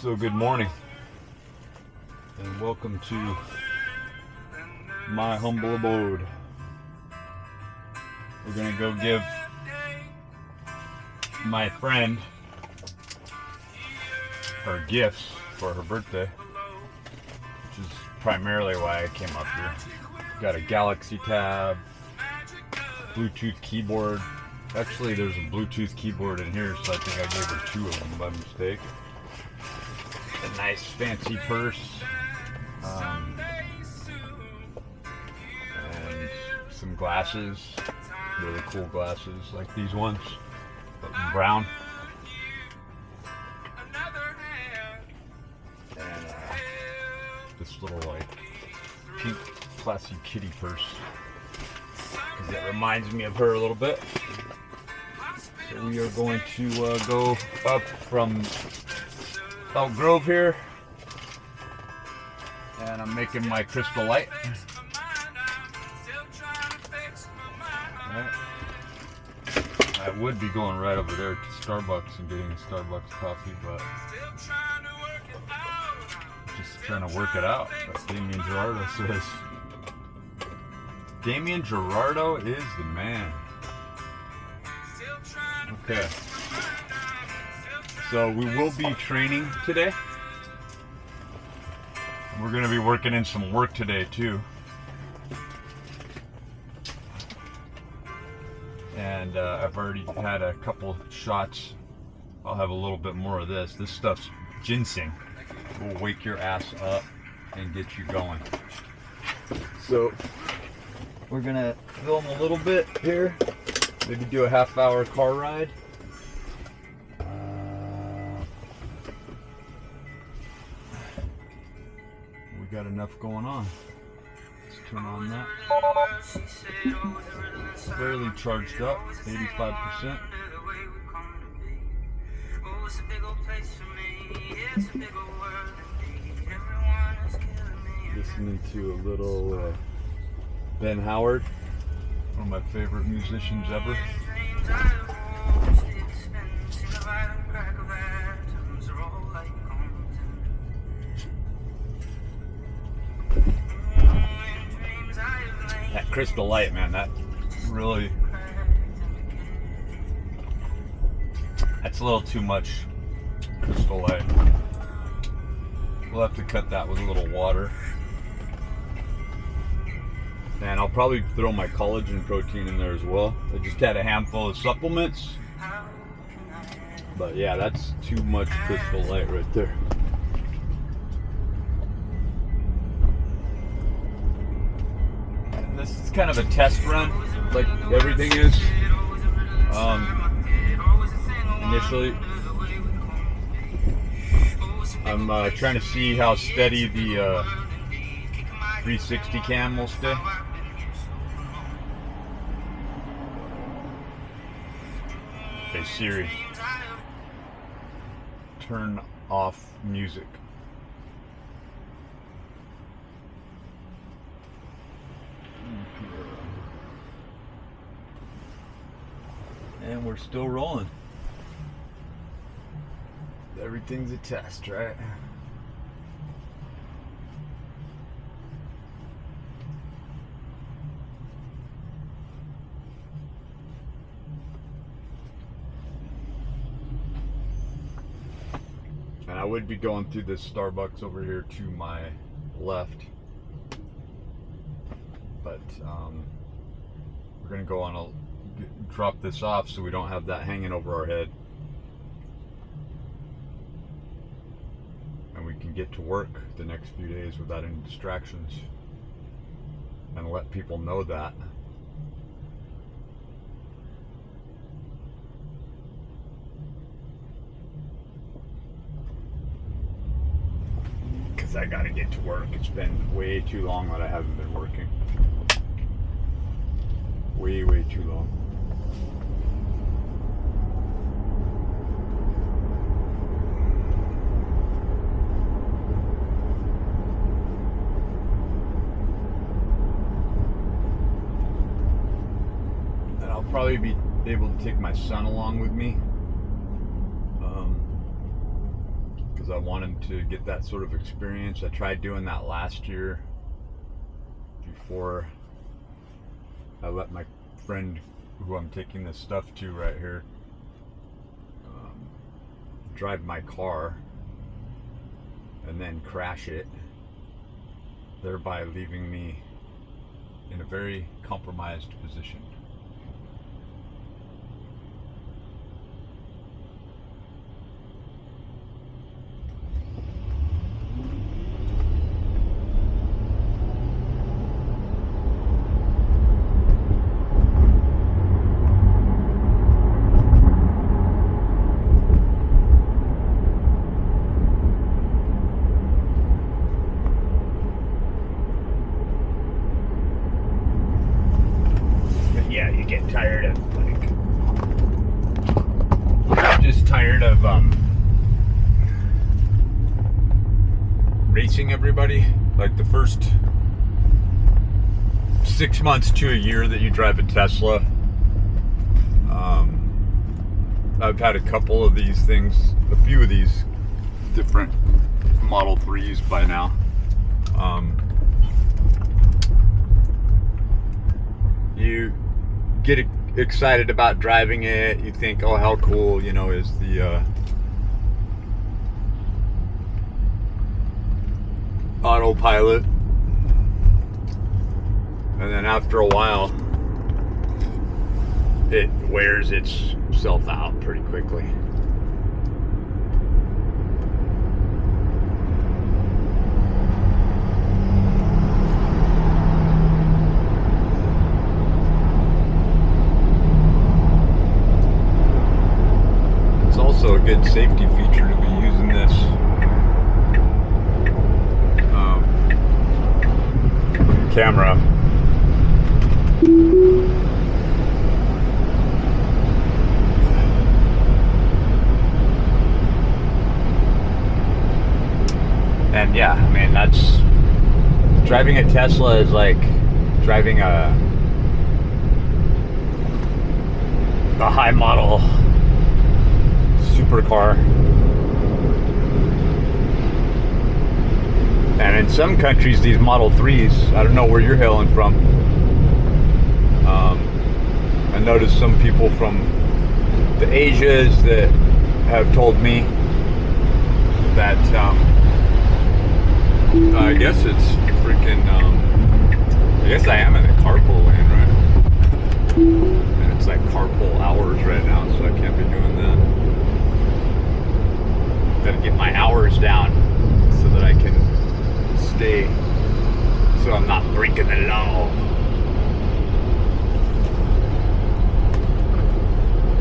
So good morning and welcome to my humble abode. We're gonna go give my friend her gifts for her birthday, which is primarily why I came up here. Got a Galaxy Tab, Bluetooth keyboard. Actually, there's a Bluetooth keyboard in here, so I think I gave her 2 of them by mistake. A nice fancy purse, and some glasses, really cool glasses like these ones, but in brown. And this little like pink classy kitty purse, because it reminds me of her a little bit. So we are going to go up from Elk Grove here, and I'm making my Crystal Light. Right. I would be going right over there to Starbucks and getting a Starbucks coffee, but just trying to work it out. But Damian Gerardo says, Damian Gerardo is the man. Okay. So we will be training today. We're going to be working in some work today too. And I've already had a couple shots. I'll have a little bit more of this. This stuff's ginseng. It will wake your ass up and get you going. So we're going to film a little bit here. Maybe do a half-hour car ride. Got enough going on. Let's turn on that. Fairly charged up, 85%. Listening to a little Ben Howard, one of my favorite musicians ever. That Crystal Light, man, that's a little too much Crystal Light. We'll have to cut that with a little water. And I'll probably throw my collagen protein in there as well. I just had a handful of supplements. But yeah, that's too much Crystal Light right there. This is kind of a test run, like everything is. Initially, I'm trying to see how steady the 360 cam will stay. Okay, Siri, turn off music. And we're still rolling. Everything's a test, right? And I would be going through this Starbucks over here to my left. But we're gonna go on a drop this off so we don't have that hanging over our head, and we can get to work the next few days without any distractions, and let people know that. Because I gotta get to work. It's been way too long that I haven't been working. Way too long. And I'll probably be able to take my son along with me, because because I wanted to get that sort of experience. I tried doing that last year before I let my friend who I'm taking this stuff to right here drive my car and then crash it, thereby leaving me in a very compromised position. Yeah, you get tired of racing everybody. Like the first 6 months to a year that you drive a Tesla, I've had a couple of these things, a few of these different Model 3s by now. You get excited about driving it. You think, oh, how cool, is the autopilot. And then after a while, it wears itself out pretty quickly. Also a good safety feature to be using this camera. And yeah, I mean, that's driving a Tesla is like driving a high model supercar. And in some countries, these Model 3s, I don't know where you're hailing from. I noticed some people from the Asias that have told me that I guess it's freaking I guess I am in the carpool lane, right? And it's like carpool hours right now, so I can't be doing that. Gotta get my hours down so that I can stay, so I'm not breaking the law.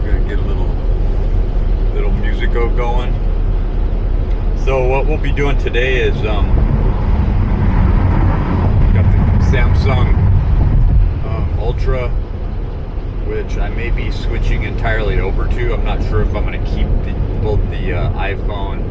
Gonna get a little musico going. So what we'll be doing today is got the Samsung Ultra, which I may be switching entirely over to. I'm not sure if I'm going to keep both the iPhone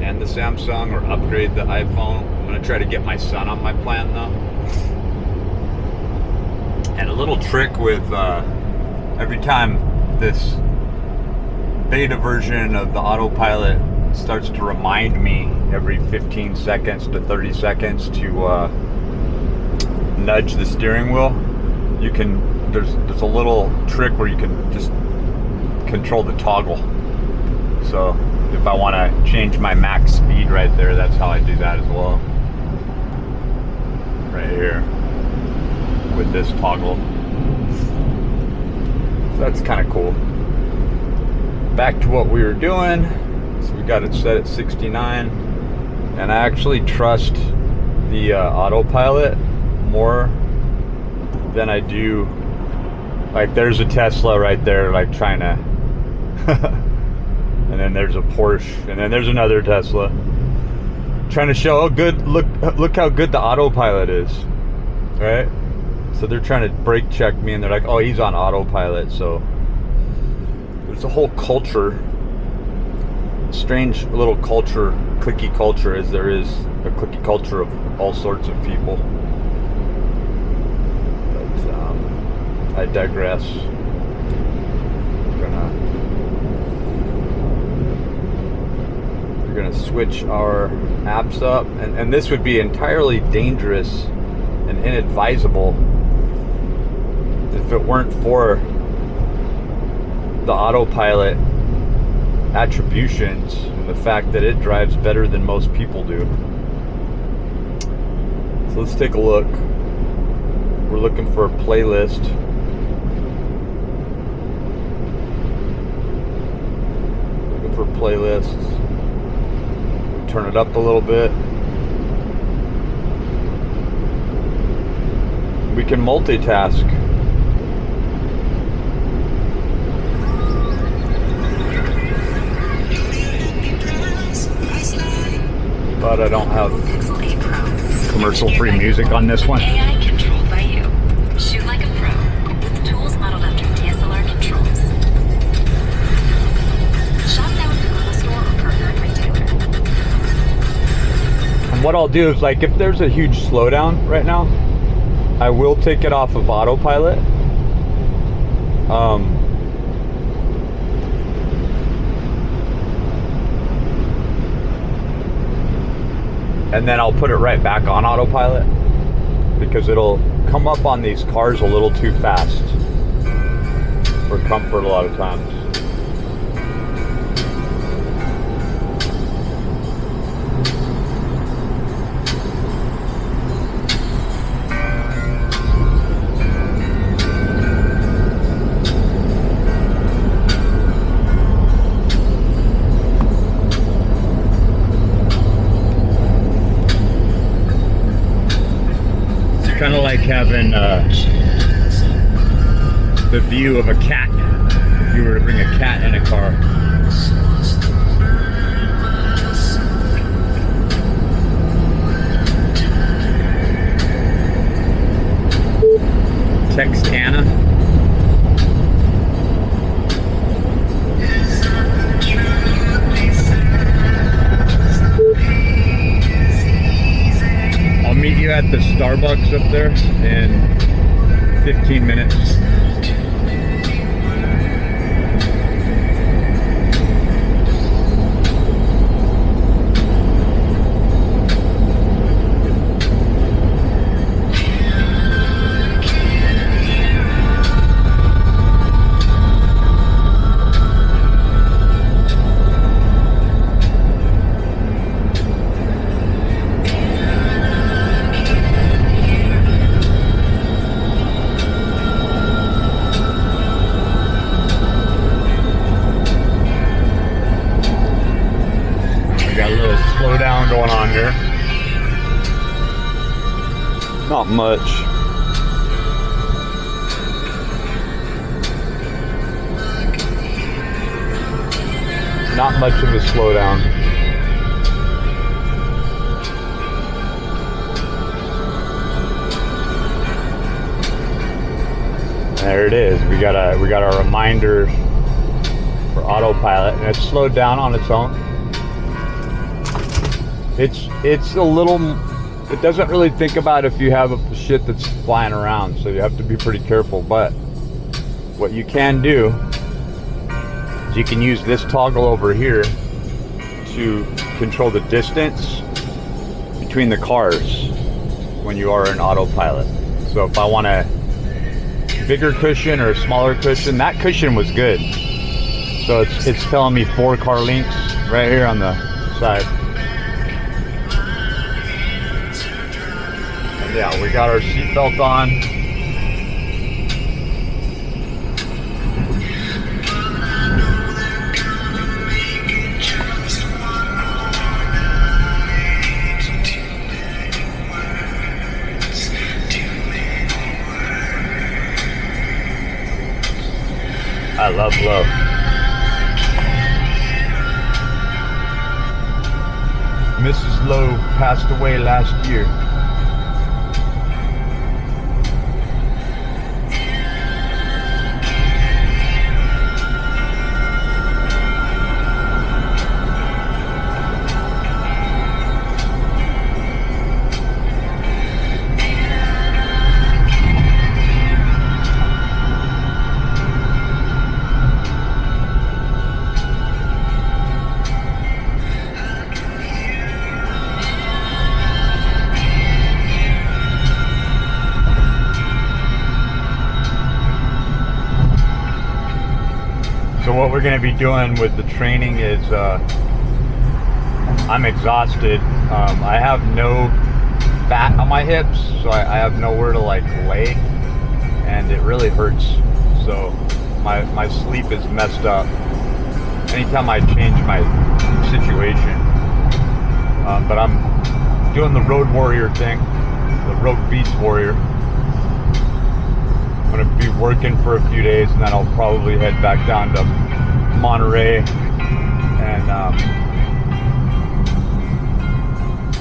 and the Samsung, or upgrade the iPhone. I'm going to try to get my son on my plan though. And a little trick with every time this beta version of the autopilot starts to remind me every 15 seconds to 30 seconds to nudge the steering wheel, you can, there's a little trick where you can just control the toggle. So if I want to change my max speed right there, that's how I do that as well. Right here with this toggle. So that's kind of cool. Back to what we were doing. So we got it set at 69, and I actually trust the autopilot more than I do. Like, there's a Tesla right there, like trying to and then there's a Porsche, and then there's another Tesla trying to show, oh good, look how good the autopilot is, right? So they're trying to brake check me, and they're like, oh, he's on autopilot. So there's a whole culture, strange little culture, cliquey culture, as there is a cliquey culture of all sorts of people. But I digress. We're gonna switch our apps up, and this would be entirely dangerous and inadvisable if it weren't for the autopilot attributions and the fact that it drives better than most people do. So let's take a look. We're looking for a playlist. Looking for playlists. Turn it up a little bit. We can multitask. But I don't have commercial-free music on this one. AI controlled by you. Shoot like a pro with tools modeled after DSLR controls. Shop now at the Google Store or partner retailer. And what I'll do is, like, if there's a huge slowdown right now, I will take it off of autopilot. And then I'll put it right back on autopilot because it'll come up on these cars a little too fast for comfort a lot of times. Kind of like having the view of a cat if you were to bring a cat in a car. Text Anna. I'll meet you at the Starbucks up there in 15 minutes. Slowdown going on here. Not much. Not much of a slowdown. There it is. We got a reminder for autopilot, and it's slowed down on its own. It's a little, it doesn't really think about if you have a shit that's flying around, so you have to be pretty careful. But what you can do is you can use this toggle over here to control the distance between the cars when you are in autopilot. So if I want a bigger cushion or a smaller cushion, that cushion was good. So it's telling me 4 car lengths right here on the side. Yeah, we got our seatbelt on. I love love. Mrs. Lowe passed away last year. So what we're going to be doing with the training is I'm exhausted. I have no fat on my hips, so I have nowhere to like lay, and it really hurts. So my sleep is messed up anytime I change my situation. But I'm doing the road warrior thing, the road beast warrior. I'm gonna be working for a few days, and then I'll probably head back down to Monterey and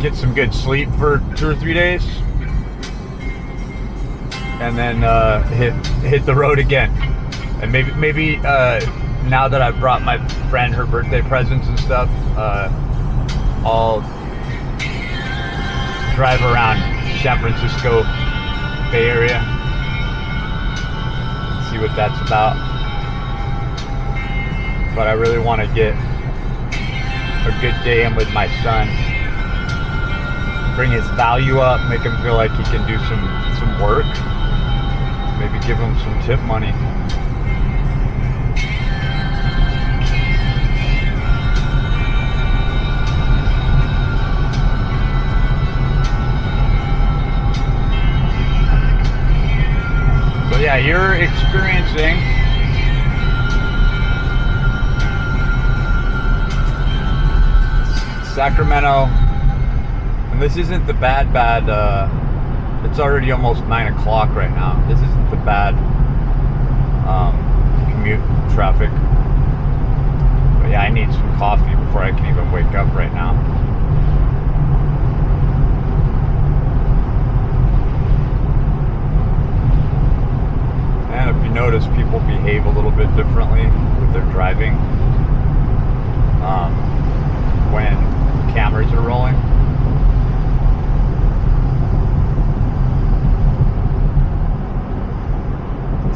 get some good sleep for 2 or 3 days, and then hit the road again. And maybe now that I've brought my friend her birthday presents and stuff, I'll drive around San Francisco Bay Area, see what that's about. But I really want to get a good day in with my son, bring his value up, make him feel like he can do some work, maybe give him some tip money. So yeah, you're experiencing Sacramento, and this isn't the bad, it's already almost 9 o'clock right now. This isn't the bad commute traffic. But yeah, I need some coffee before I can even wake up right now. And if you notice, people behave a little bit differently with their driving when cameras are rolling.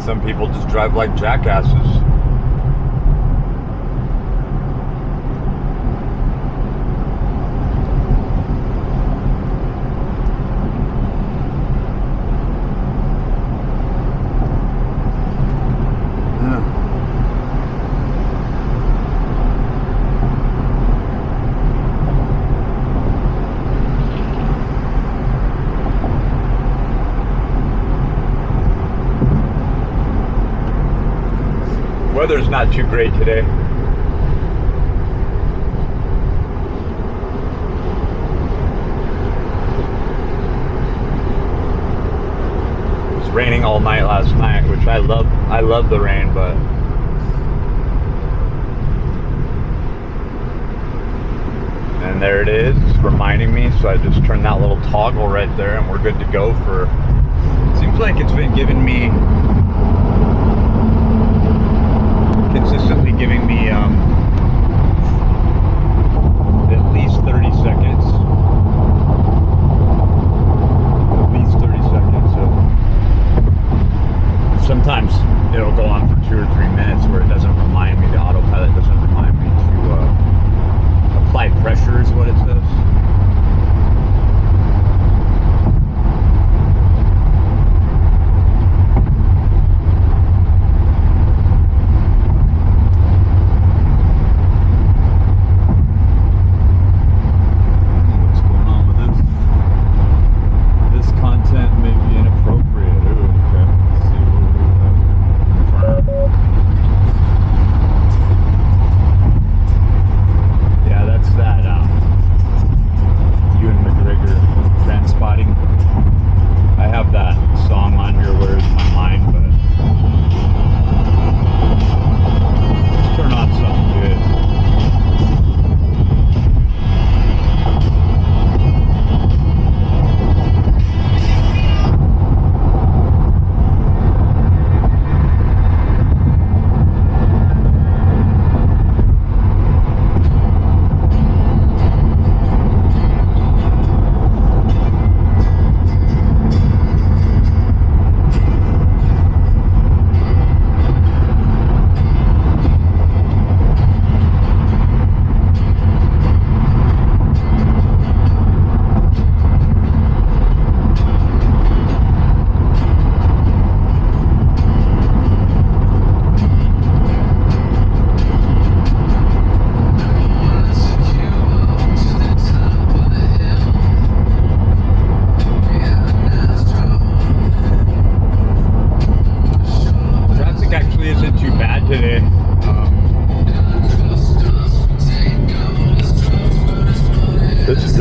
Some people just drive like jackasses. Weather's not too great today. It was raining all night last night, which I love the rain, but and there it is, it's reminding me, so I just turned that little toggle right there and we're good to go for, seems like it's been giving me consistently giving me at least 30 seconds. At least 30 seconds. So sometimes it'll go on for 2 or 3 minutes where it doesn't remind me, the autopilot doesn't remind me to apply pressure is what it says.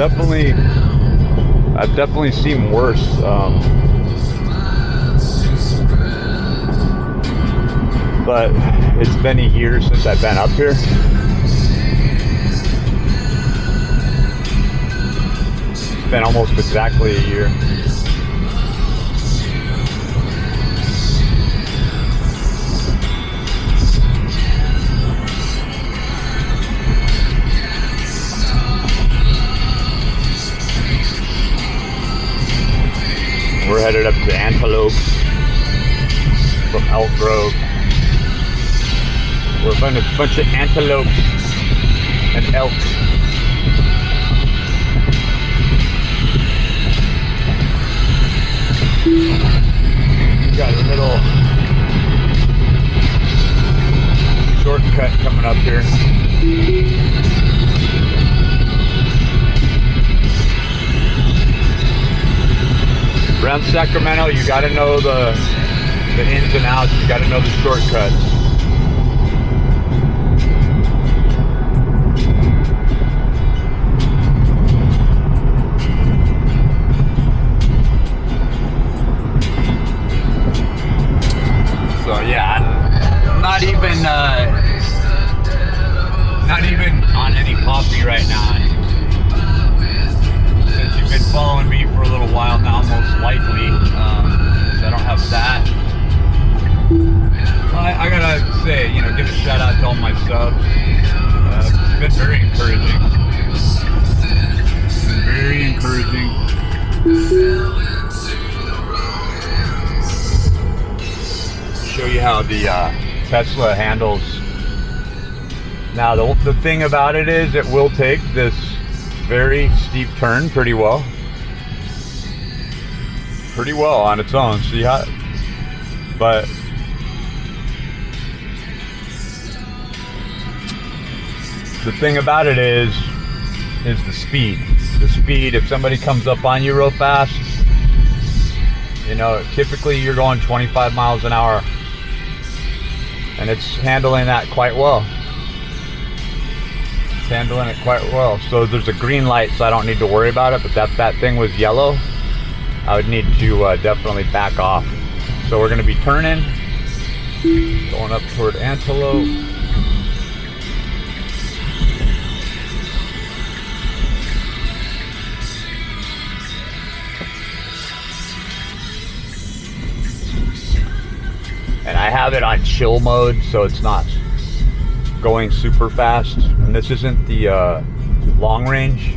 I've definitely seen worse. But it's been a year since I've been up here. It's been almost exactly a year. We're headed up to Antelope from Elk Grove. We're a bunch of antelopes and elks. Got a little shortcut coming up here. Around Sacramento, you got to know the ins and outs. You got to know the shortcuts. So yeah, I'm not even on any coffee right now. Since you've been following me for a little while now, most likely, so I don't have that. I gotta say, you know, give a shout out to all my subs. It's been very encouraging. Very encouraging. Show you how the Tesla handles. Now the thing about it is it will take this very steep turn pretty well on its own. See how, but the thing about it is the speed. The speed, if somebody comes up on you real fast, you know, typically you're going 25 miles an hour, and it's handling that quite well. Handling it quite well. So there's a green light, so I don't need to worry about it, but that thing was yellow, I would need to definitely back off. So we're going to be turning, going up toward Antelope. And I have it on chill mode, so it's not going super fast. And this isn't the long range.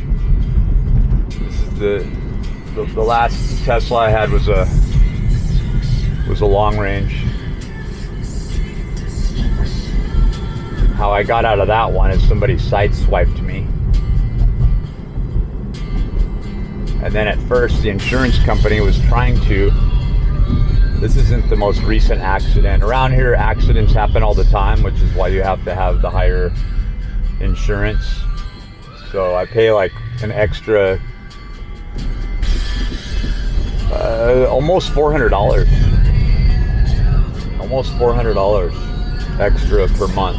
This is the last Tesla I had was a long range. How I got out of that one is somebody sideswiped me, and then at first the insurance company was trying to. This isn't the most recent accident. Around here, accidents happen all the time, which is why you have to have the higher insurance. So I pay like an extra, almost $400. Almost $400 extra per month,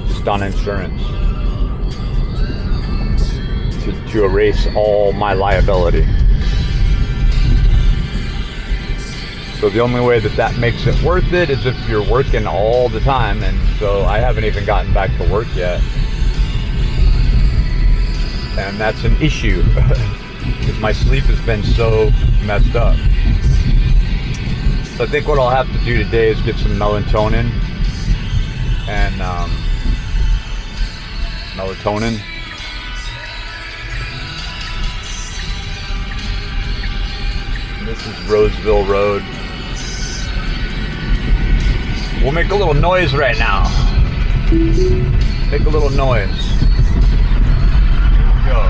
just on insurance, to erase all my liability. So the only way that makes it worth it is if you're working all the time, and so I haven't even gotten back to work yet. And that's an issue, because my sleep has been so messed up. So I think what I'll have to do today is get some melatonin, and This is Roseville Road. We'll make a little noise right now. Make a little noise. Here we go.